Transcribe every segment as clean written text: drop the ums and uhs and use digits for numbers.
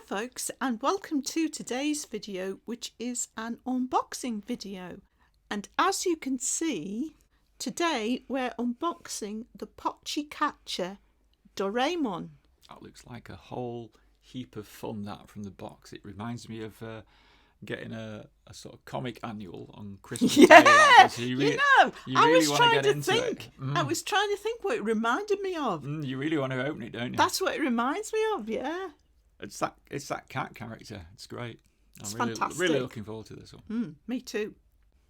folks, and welcome to today's video, which is an unboxing video. And as you can see, today we're unboxing the Pochi-Cacha Doraemon. That looks like a whole heap of fun, that, from the box. It reminds me of getting a sort of comic annual on Christmas Day. I was trying to think. I was trying to think what it reminded me of. You really want to open it, don't you? That's what it reminds me of, yeah. It's that cat character. It's great. It's fantastic. Really looking forward to this one. Me too.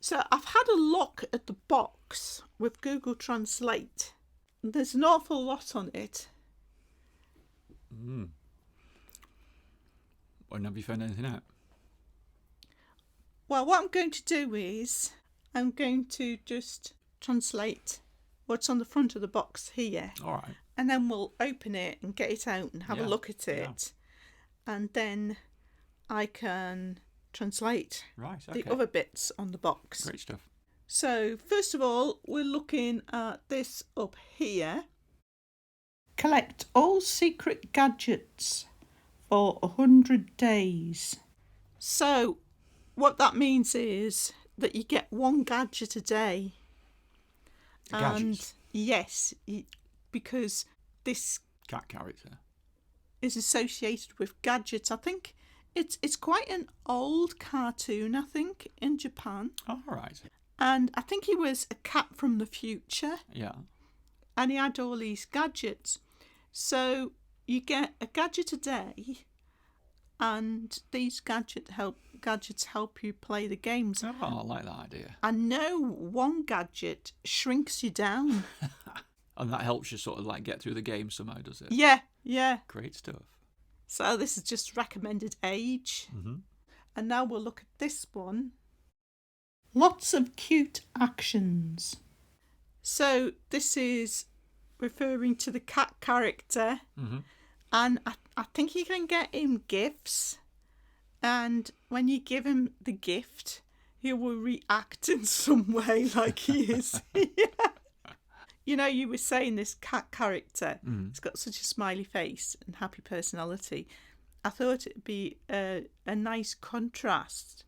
So I've had a look at the box with Google Translate. There's an awful lot on it. And have you found anything out? Well, what I'm going to do is I'm going to just translate what's on the front of the box here. All right. And then we'll open it and get it out and have a look at it. Yeah. And then I can translate the other bits on the box. Great stuff. So, first of all, we're looking at this up here. Collect all secret gadgets for 100 days. So, what that means is that you get one gadget a day. Gadgets? And yes, because this cat character is associated with gadgets. I think it's quite an old cartoon, I think, in Japan. Oh, all right. And I think he was a cat from the future. Yeah. And he had all these gadgets. So you get a gadget a day, and these gadgets help you play the games. Oh, I like that idea. I know one gadget shrinks you down. And that helps you sort of like get through the game somehow, does it? Yeah. Great stuff. So this is just recommended age. And now we'll look at this one. Lots of cute actions. So this is referring to the cat character. And I think you can get him gifts. And when you give him the gift, he will react in some way like he is. You know, you were saying this cat character, it's got such a smiley face and happy personality. I thought it'd be a nice contrast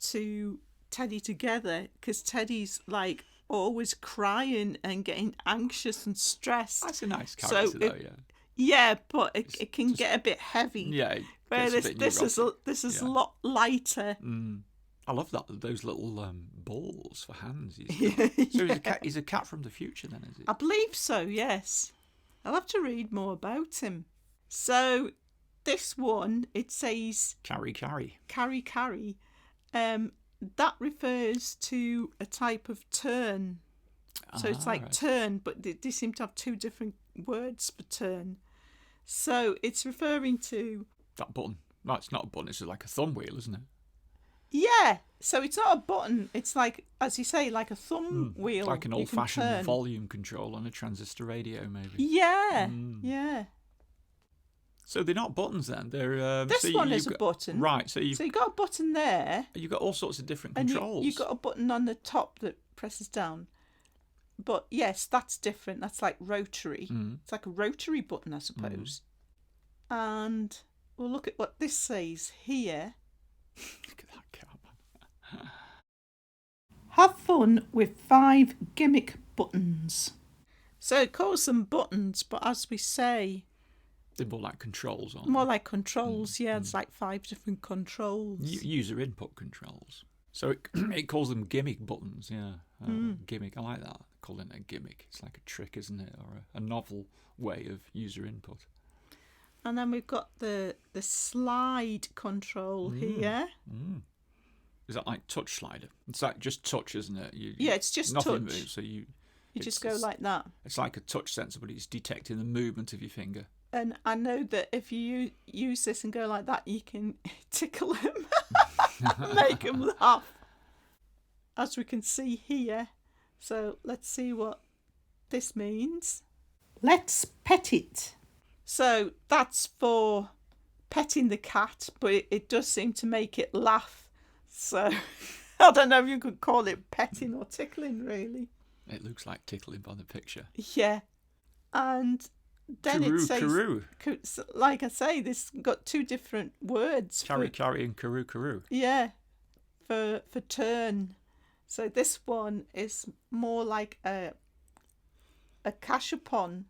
to Teddy together, because Teddy's like always crying and getting anxious and stressed. That's a nice character, though, yeah. Yeah, but it can get a bit heavy. Yeah. Whereas this is a lot lighter. I love those little balls for hands. So he's a cat from the future, then, is he? I believe so, yes. I'll have to read more about him. So this one, it says Carry. Carry. That refers to a type of turn. So it's like turn, but they seem to have two different words for turn. So it's referring to that button. No, it's not a button. It's like a thumb wheel, isn't it? Yeah. So it's not a button. It's like, as you say, like a thumb wheel. Like an old-fashioned volume control on a transistor radio, maybe. Yeah. So they're not buttons then. They're this one is a button. Right. So you've got a button there. You've got all sorts of different and controls. You've got a button on the top that presses down. But yes, that's different. That's like rotary. It's like a rotary button, I suppose. And we'll look at what this says here. Look at that cat. Have fun with 5 gimmick buttons. So it calls them buttons, but as we say, they're more like controls, aren't more they? like controls, yeah. There's like 5 different controls. User input controls. So it calls them gimmick buttons, yeah. Gimmick, I like that. Calling it a gimmick. It's like a trick, isn't it? Or a novel way of user input. And then we've got the slide control here. Is that like touch slider? It's like just touch, isn't it? It's just nothing touch. Moves, so you just go like that. It's like a touch sensor, but it's detecting the movement of your finger. And I know that if you use this and go like that, you can tickle him, make him laugh, as we can see here. So let's see what this means. Let's pet it. So that's for petting the cat, but it does seem to make it laugh. So I don't know if you could call it petting or tickling, really. It looks like tickling by the picture. Yeah. And then it Karoo, says, karoo. like I say, this got two different words. Carry, carry, and karoo, karoo. Yeah, for turn. So this one is more like a gashapon.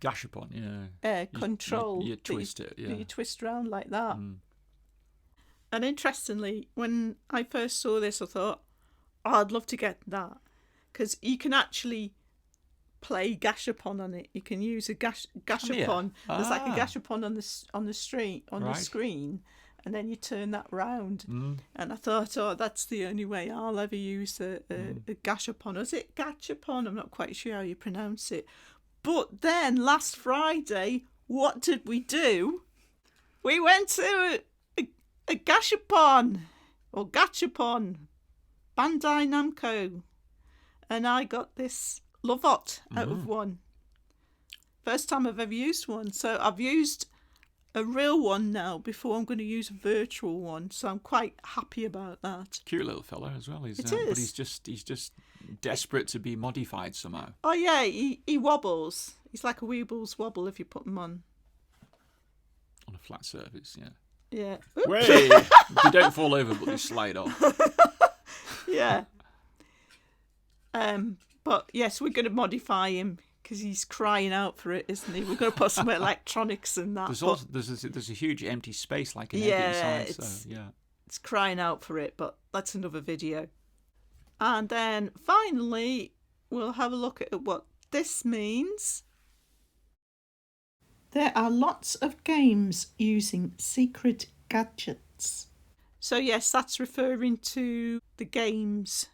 Gashapon, yeah. Control. You twist it, yeah. You twist around like that. And interestingly, when I first saw this, I thought, oh, I'd love to get that. Because you can actually play gashapon on it. You can use a gashapon. There's like a gashapon on the screen, and then you turn that round. And I thought, oh, that's the only way I'll ever use a gashapon. Is it gachapon? I'm not quite sure how you pronounce it. But then last Friday, what did we do? We went to a gashapon or gachapon, Bandai Namco, and I got this Lovot out of one. First time I've ever used one. So I've used a real one now before I'm going to use a virtual one. So I'm quite happy about that. Cute little fella as well. It is. But he's just desperate to be modified somehow. Oh yeah, he wobbles. He's like a Weebles wobble if you put him on a flat surface. Yeah. Yeah. Way they don't fall over, but they slide off. Yeah. But yes, we're going to modify him because he's crying out for it, isn't he? We're going to put some electronics in that. There's a huge empty space like an egg inside. So yeah, it's crying out for it. But that's another video. And then finally, we'll have a look at what this means. There are lots of games using secret gadgets. So yes, that's referring to the games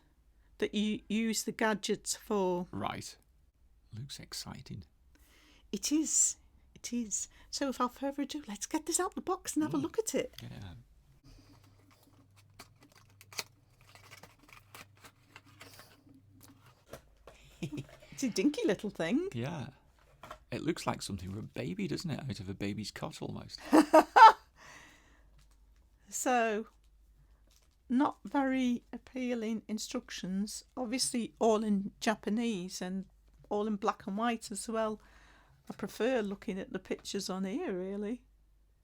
that you use the gadgets for. Right. Looks exciting. It is. It is. So without further ado, let's get this out of the box and have a look at it. Yeah. It's a dinky little thing. Yeah. It looks like something for a baby, doesn't it? Out of a baby's cot almost. So, not very appealing instructions. Obviously all in Japanese and all in black and white as well. I prefer looking at the pictures on here, really.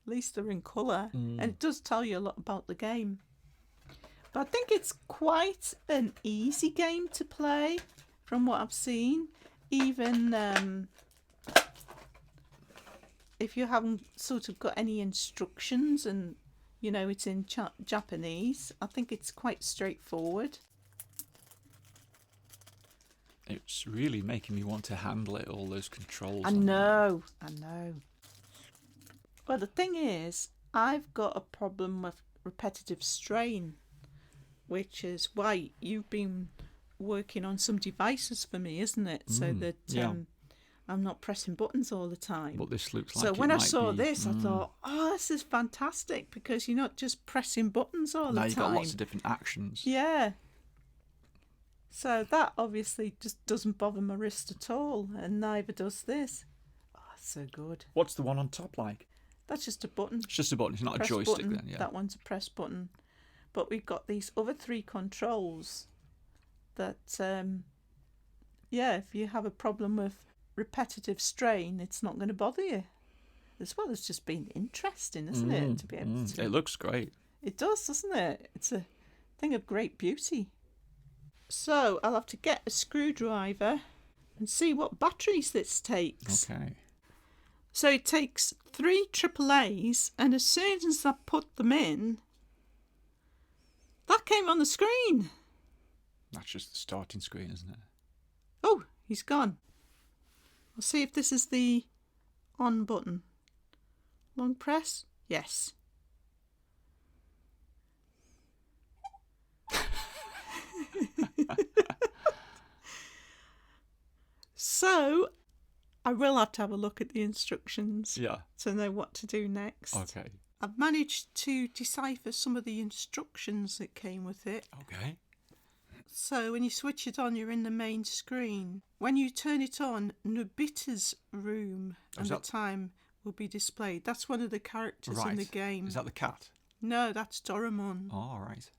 At least they're in colour. And it does tell you a lot about the game. But I think it's quite an easy game to play from what I've seen. Even if you haven't sort of got any instructions and, you know, it's in Japanese, I think it's quite straightforward. It's really making me want to handle it, all those controls. I know. Well, the thing is, I've got a problem with repetitive strain, which is why you've been working on some devices for me, isn't it? So that I'm not pressing buttons all the time. But this looks like so when I saw this, I thought, oh, this is fantastic because you're not just pressing buttons all the time. Now you've got lots of different actions. Yeah. So that obviously just doesn't bother my wrist at all, and neither does this. Oh, it's so good. What's the one on top like? That's just a button. It's just a button. It's not Press a joystick button. then, yeah. That one's a press button. But we've got these other three controls that, if you have a problem with repetitive strain, it's not going to bother you. As well as just being interesting, isn't it? To be able to. It looks great. It does, doesn't it? It's a thing of great beauty. So I'll have to get a screwdriver and see what batteries this takes. Okay. So it takes 3 AAAs, and as soon as I put them in, that came on the screen. That's just the starting screen, isn't it? Oh, he's gone. I'll see if this is the on button. Long press? Yes. So, I will have to have a look at the instructions to know what to do next. Okay. I've managed to decipher some of the instructions that came with it. Okay. So when you switch it on, you're in the main screen. When you turn it on, Nobita's room and the time will be displayed. That's one of the characters in the game. Is that the cat? No, that's Doraemon. Oh, all right.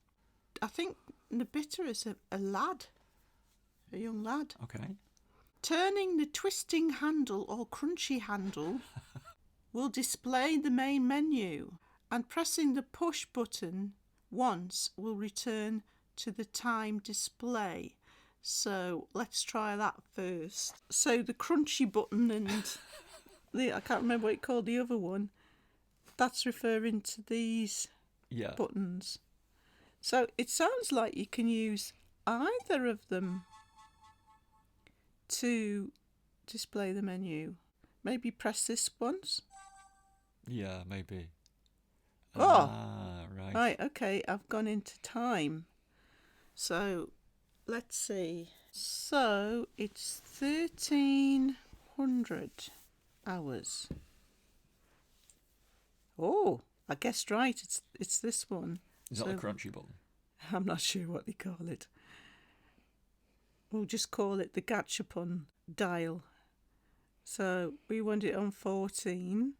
I think Nobita is a lad, a young lad. Okay. Turning the twisting handle or crunchy handle will display the main menu, and pressing the push button once will return to the time display. So let's try that first. So the crunchy button and I can't remember what it called, the other one, that's referring to these buttons. So it sounds like you can use either of them to display the menu. Maybe press this once. Yeah, maybe. Right. Right. Okay, I've gone into time. So let's see. So it's 1300 hours. Oh, I guessed right. It's this one. Is that the crunchy button? I'm not sure what they call it. We'll just call it the gachapon dial. So we want it on 14.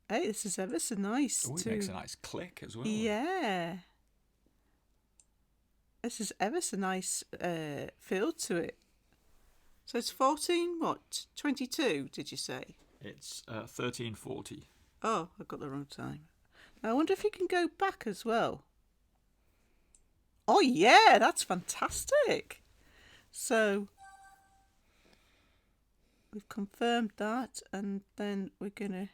Hey, this is ever so nice. Oh, it makes a nice click as well. Yeah. This is ever so nice feel to it. So it's 14, what? 22, did you say? It's 1340. Oh, I got the wrong time. Now, I wonder if you can go back as well. Oh, yeah, that's fantastic. So we've confirmed that, and then we're going to...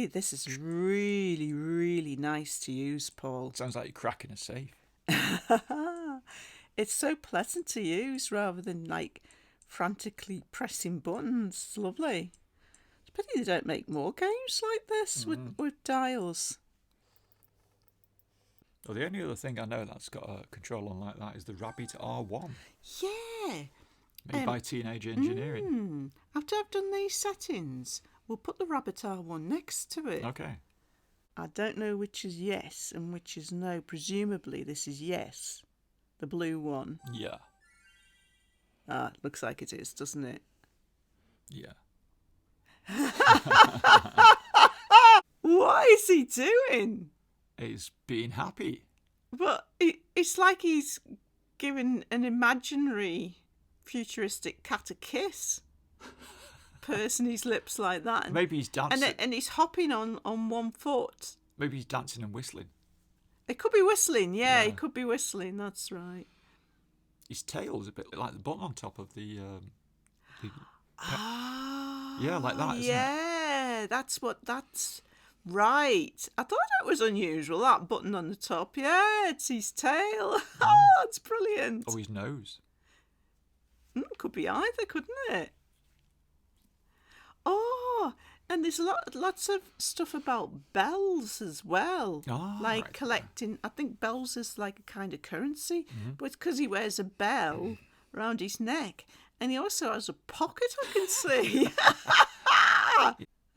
This is really, really nice to use, Paul. Sounds like you're cracking a safe. It's so pleasant to use rather than like frantically pressing buttons. It's lovely. It's a pity they don't make more games like this with dials. Well, the only other thing I know that's got a control on like that is the Rabbit R1. Yeah. Made by Teenage Engineering. After I've done these settings, we'll put the Rabbit R1 next to it. Okay. I don't know which is yes and which is no. Presumably this is yes. The blue one. Yeah. It looks like it is, doesn't it? Yeah. What is he doing? He's being happy. But it's like he's giving an imaginary futuristic cat a kiss. Pursing his lips like that. And, maybe he's dancing. And he's hopping on one foot. Maybe he's dancing and whistling. It could be whistling, yeah. He could be whistling, that's right. His tail is a bit like the button on top of the yeah, like that, isn't it? Yeah, that's right. I thought that was unusual, that button on the top. Yeah, it's his tail. Oh, that's brilliant. Oh, his nose. Could be either, couldn't it? Oh, and there's lots of stuff about bells as well. Oh, like right. collecting, I think bells is like a kind of currency, but it's because he wears a bell around his neck. And he also has a pocket, I can see.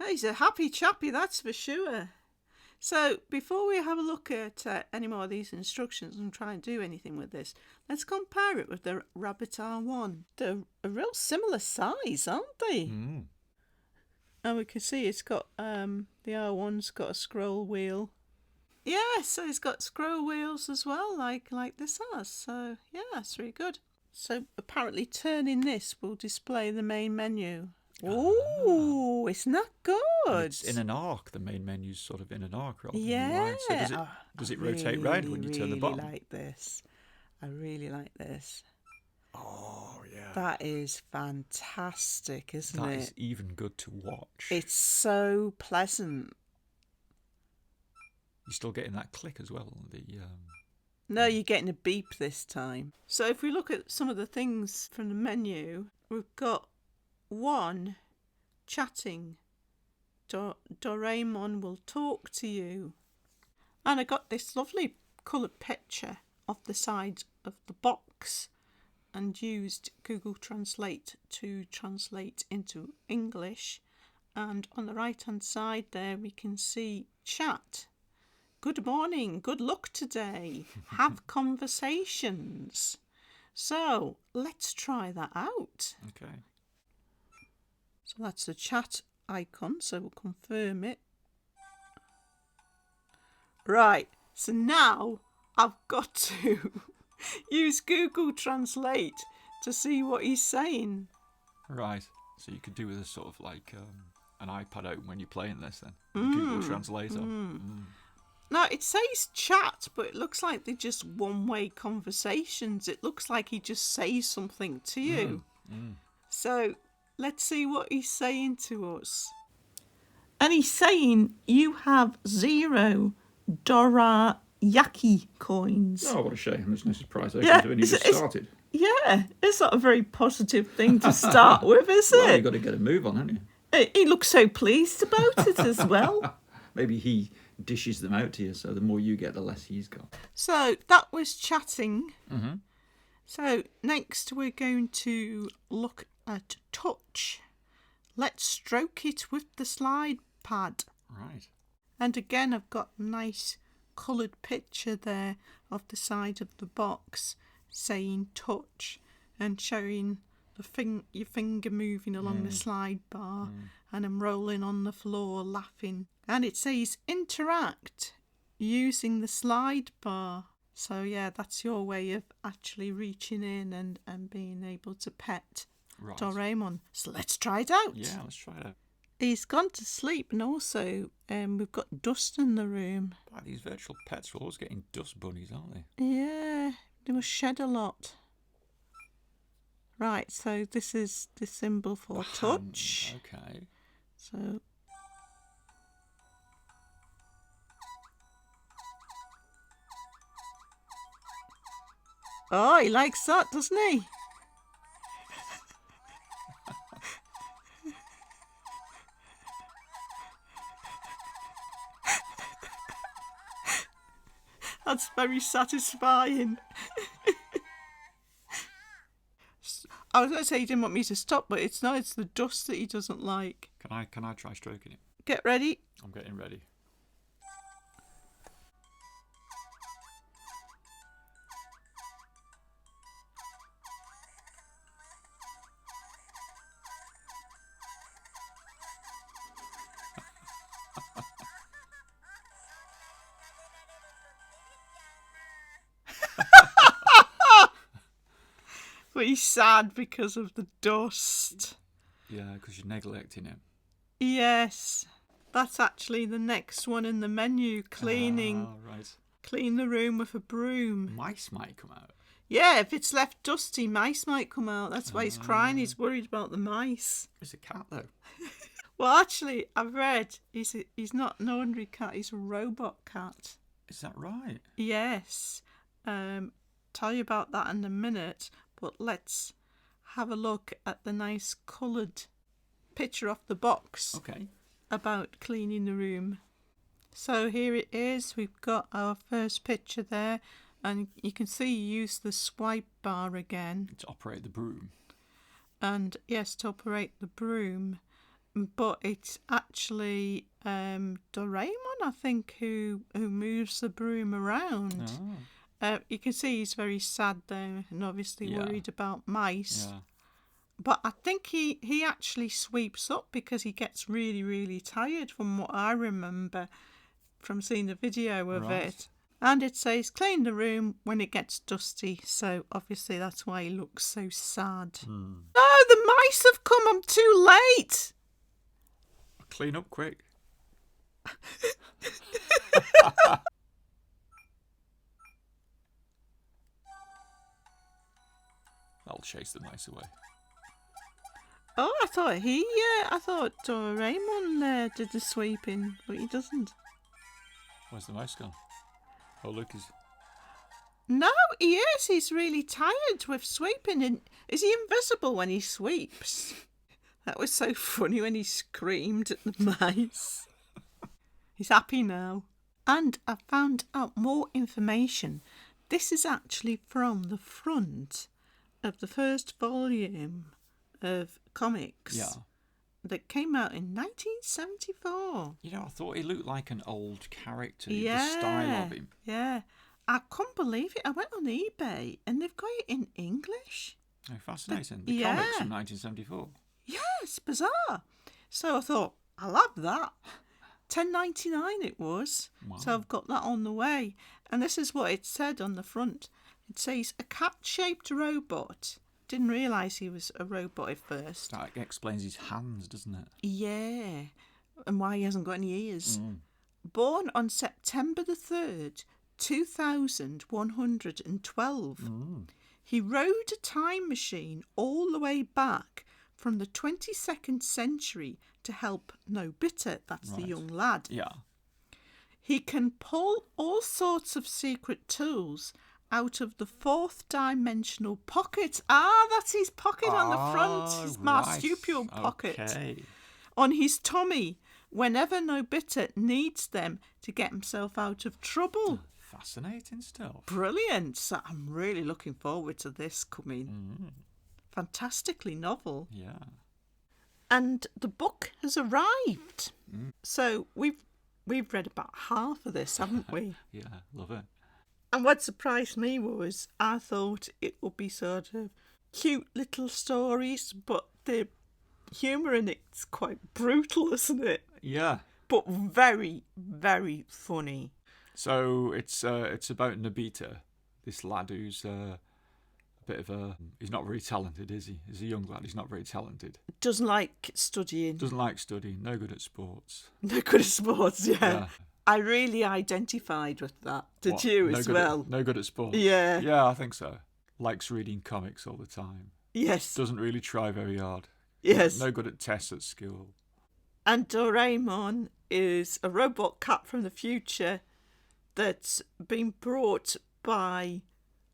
He's a happy chappy, that's for sure. So before we have a look at any more of these instructions and try and do anything with this, let's compare it with the Rabbit R1. They're a real similar size, aren't they? And we can see it's got, the R1's got a scroll wheel. Yeah, so it's got scroll wheels as well, like this has. So, yeah, it's really good. So, apparently turning this will display the main menu. Oh, isn't that good? And it's in an arc. The main menu's sort of in an arc rather than yeah. line. So does it rotate round when you turn the bottom? I really like this. Oh, yeah. That is fantastic, isn't it? That is even good to watch. It's so pleasant. You're still getting that click as well. No, you're getting a beep this time. So if we look at some of the things from the menu, we've got 1, chatting. Doraemon will talk to you. And I got this lovely coloured picture of the side of the box and used Google Translate to translate into English. And on the right hand side there we can see chat. Good morning, good luck today, have conversations. So let's try that out. Okay. So that's the chat icon, so we'll confirm it. Right, so now I've got to use Google Translate to see what he's saying. Right. So you could do with a sort of like an iPad open when you're playing this then. Google Translator. Now, it says chat, but it looks like they're just one-way conversations. It looks like he just says something to you. So, let's see what he's saying to us. And he's saying, you have 0 dorayaki coins. Oh, what a shame. There's no surprise they can do it. You just started. Yeah, it's not a very positive thing to start with, is Well, it? you've got to get a move on, haven't you? He looks so pleased about it as well. Maybe he dishes them out to you, so the more you get, the less he's got. So that was chatting. So next we're going to look at touch. Let's stroke it with the slide pad. Right. And again, I've got a nice coloured picture there of the side of the box saying touch and showing your finger moving along the slide bar and I'm rolling on the floor laughing. And it says interact using the slide bar. So yeah, that's your way of actually reaching in and being able to pet Doraemon. So let's try it out. Yeah, let's try it out. He's gone to sleep and also we've got dust in the room. Wow, these virtual pets are always getting dust bunnies, aren't they? Yeah, they must shed a lot. Right, so this is the symbol for touch. Okay. So oh, he likes that, doesn't he? That's very satisfying. I was going to say he didn't want me to stop, but it's not. It's the dust that he doesn't like. Can I try stroking it? Get ready. I'm getting ready. But he's sad because of the dust. Yeah, because you're neglecting him. Yes. That's actually the next one in the menu. Cleaning. Ah, right. Clean the room with a broom. Mice might come out. Yeah, if it's left dusty, mice might come out. That's why he's crying. He's worried about the mice. It's a cat, though. Well, actually, I've read he's not an ordinary cat. He's a robot cat. Is that right? Yes. Tell you about that in a minute. But let's have a look at the nice coloured picture off the box. Okay. About cleaning the room. So here it is. We've got our first picture there. And you can see you use the swipe bar again. To operate the broom. And yes, to operate the broom. But it's actually Doraemon, I think, who moves the broom around. Oh. You can see he's very sad there and obviously worried about mice. Yeah. But I think he actually sweeps up because he gets really, really tired from what I remember from seeing the video of it. And it says clean the room when it gets dusty. So obviously that's why he looks so sad. No, the mice have come. I'm too late. Clean up quick. That'll chase the mice away. Oh, I thought Doraemon did the sweeping, but he doesn't. Where's the mouse gone? Oh, look, he's... No, he is. He's really tired with sweeping. And is he invisible when he sweeps? That was so funny when he screamed at the mice. He's happy now. And I found out more information. This is actually from the front of the first volume of comics that came out in 1974. You know, I thought he looked like an old character. The style of him. Yeah. I couldn't believe it. I went on eBay and they've got it in English. Oh, fascinating. The comics from 1974. Yes, bizarre. So I thought, I'll have that. $10.99 it was. Wow. So I've got that on the way. And this is what it said on the front. It says, a cat-shaped robot Didn't realise he was a robot at first. That explains his hands, doesn't it? Yeah, and why he hasn't got any ears. Mm. Born on September the 3rd, 2112. He rode a time machine all the way back from the 22nd century to help Vpet, that's the young lad. Yeah. He can pull all sorts of secret tools out of the fourth dimensional pocket. That's his pocket on the front, his marsupial pocket. Okay. On his tummy, whenever Vpet needs them to get himself out of trouble. Fascinating stuff. Brilliant. So I'm really looking forward to this coming. Fantastically novel. Yeah. And the book has arrived. So we've read about half of this, haven't we? Yeah, love it. And what surprised me was I thought it would be sort of cute little stories, but the humour in it's quite brutal, isn't it? Yeah. But very, very funny. So it's about Nobita, this lad who's he's not very talented, is he? He's a young lad, he's not very talented. Doesn't like studying. No good at sports. No good at sports, yeah. I really identified with that. Did you as well? No good at sports. Yeah. Yeah, I think so. Likes reading comics all the time. Yes. Doesn't really try very hard. Yes. No good at tests at school. And Doraemon is a robot cat from the future that's been brought by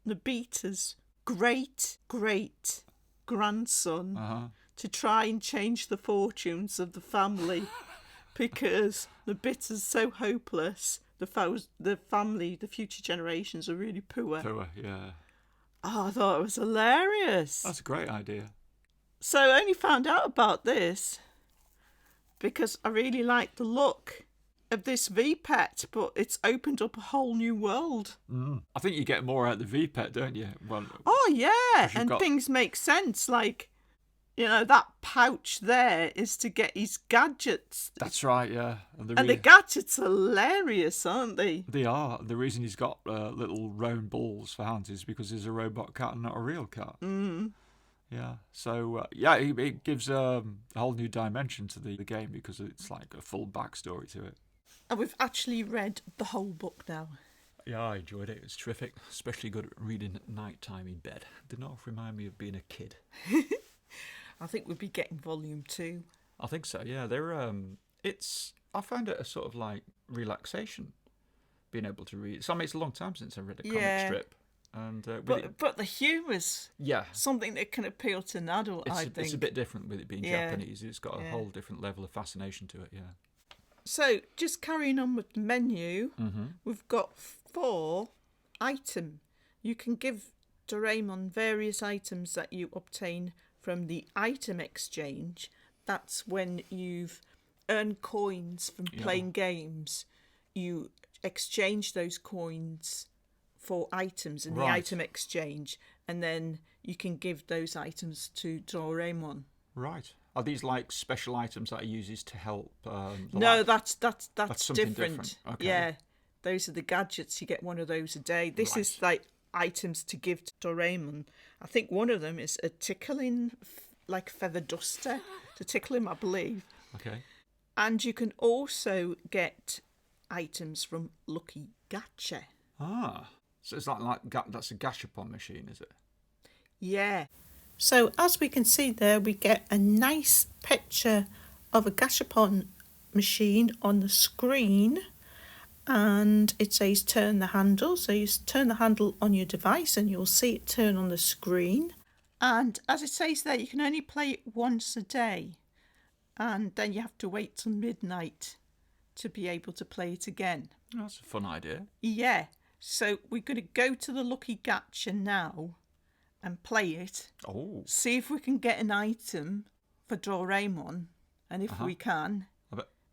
Nobita's great-great-grandson to try and change the fortunes of the family because Nobita's so hopeless. The family, the future generations are really poor. Poor, yeah. Oh, I thought it was hilarious. That's a great idea. So I only found out about this because I really like the look of this Vpet, but it's opened up a whole new world. I think you get more out of the Vpet, don't you? Well, and things make sense. Like, that pouch there is to get his gadgets. That's right, yeah. And the gadgets are hilarious, aren't they? They are. The reason he's got little round balls for hands is because he's a robot cat and not a real cat. Yeah. So, it gives a whole new dimension to the game because it's like a full backstory to it. And we've actually read the whole book now. Yeah, I enjoyed it. It's terrific. Especially good at reading at night time in bed. Did not remind me of being a kid. I think we'll be getting volume 2. I think so, yeah. I found it a sort of like relaxation, being able to read. So, it's a long time since I read a comic strip. And but the humour's something that can appeal to an adult, I think. It's a bit different with it being Japanese. It's got a whole different level of fascination to it, yeah. So, just carrying on with the menu, we've got 4 items. You can give Doraemon various items that you obtain from the item exchange. That's when you've earned coins from playing games. You exchange those coins for items in the item exchange, and then you can give those items to Doraemon. Right. Are these like special items that he uses to help? No, that's something different. Okay. Yeah, those are the gadgets. You get one of those a day. This is like items to give to Doraemon. I think one of them is a tickling, like feather duster to tickle him, I believe. Okay. And you can also get items from Lucky Gacha. So it's like that's a gashapon machine, is it? Yeah. So as we can see there, we get a nice picture of a gashapon machine on the screen, and it says turn the handle. So you turn the handle on your device and you'll see it turn on the screen. And as it says there, you can only play it once a day, and then you have to wait till midnight to be able to play it again. That's a fun idea. Yeah. So we're going to go to the Lucky Gacha now and play it. Oh. See if we can get an item for Doraemon. And if we can,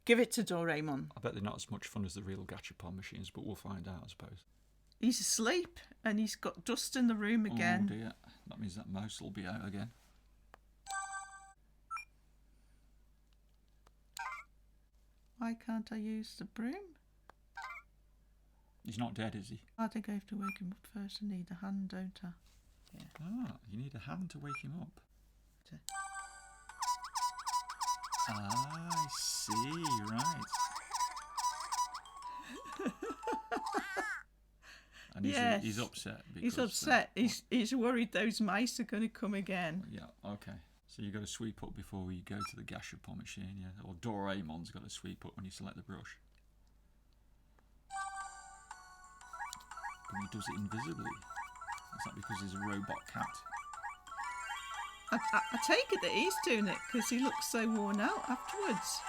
give it to Doraemon. I bet they're not as much fun as the real gachapon machines, but we'll find out, I suppose. He's asleep and he's got dust in the room again. Oh dear. That means that mouse will be out again. Why can't I use the broom? He's not dead, is he? I think I have to wake him up first. I need a hand, don't I? Yeah. Ah, you need a hand to wake him up. Ah, I see, right. And Yes. he's upset because... He's upset. He's worried those mice are going to come again. Yeah, okay. So you've got to sweep up before you go to the gashapon machine, yeah? Or Doraemon's got to sweep up when you select the brush. But he does it invisibly. Is that because he's a robot cat? I take it that he's doing it because he looks so worn out afterwards.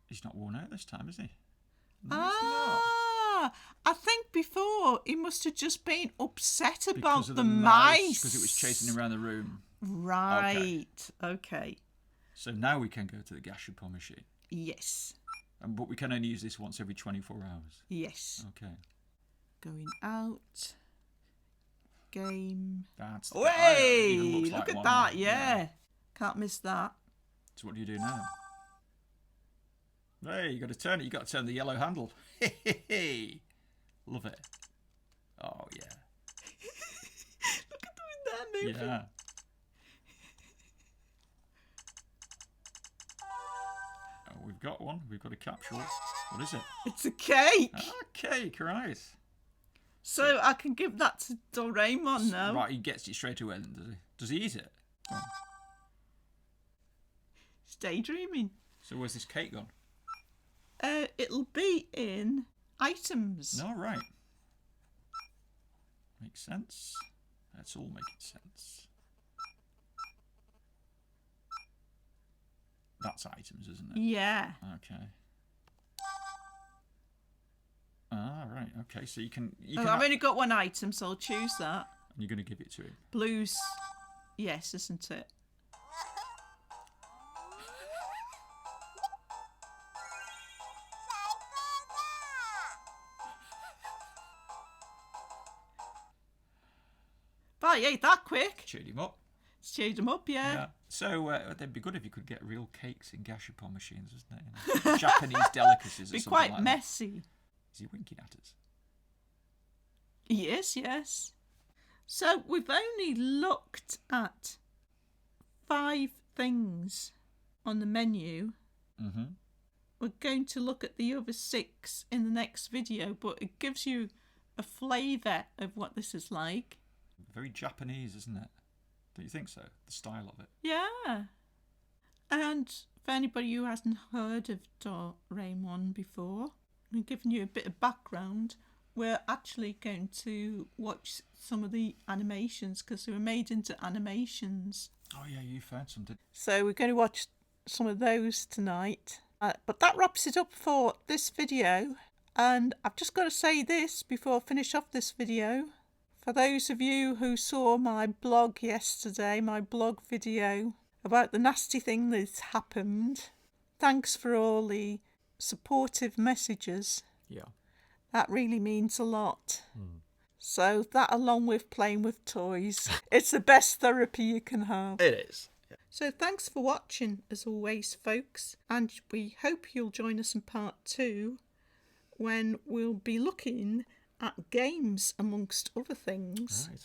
He's not worn out this time, is he? No, he's not. I think before he must have just been upset about Because of the mice. Because it was chasing him around the room. Right. Okay. So now we can go to the gashapon machine. Yes. But we can only use this once every 24 hours. Yes. Okay. Going out. Game. That's the Hey! look Look like at that, one. yeah. Can't miss that. So what do you do now? Hey, you got to turn it. You got to turn the yellow handle. Hey, love it. Oh yeah. Look at that moving. Yeah. Oh, we've got one. We've got a capsule. What is it? It's a cake. Ah, cake, right. So I can give that to Doraemon now. Right, he gets it straight away then, does he? Does he eat it? Oh. He's daydreaming. So where's this cake gone? It'll be in items. No, right. Makes sense. That's all making sense. That's items, isn't it? Yeah. Okay. Ah, right. Okay, so you can I've only got one item, so I'll choose that. And you're going to give it to him. Blues. Yes, isn't it? But he ate that quick. Cheered him up. Cheered him up, yeah. Yeah. So it'd be good if you could get real cakes in gashapon machines, isn't it? You know? Japanese delicacies or be something quite like messy. Is he winking at us? Yes, yes. So we've only looked at 5 things on the menu. Mm-hmm. We're going to look at the other 6 in the next video, but it gives you a flavour of what this is like. Very Japanese, isn't it? Don't you think so? The style of it. Yeah. And for anybody who hasn't heard of Doraemon before, we've given you a bit of background. We're actually going to watch some of the animations because they were made into animations. Oh yeah, you found some, didn't So we're going to watch some of those tonight. But that wraps it up for this video. And I've just got to say this before I finish off this video. For those of you who saw my blog yesterday, my blog video about the nasty thing that's happened, thanks for all the supportive messages. Yeah. That really means a lot. So that, along with playing with toys, it's the best therapy you can have. It is. Yeah. So thanks for watching, as always, folks. And we hope you'll join us in part 2, when we'll be looking at games, amongst other things. Right.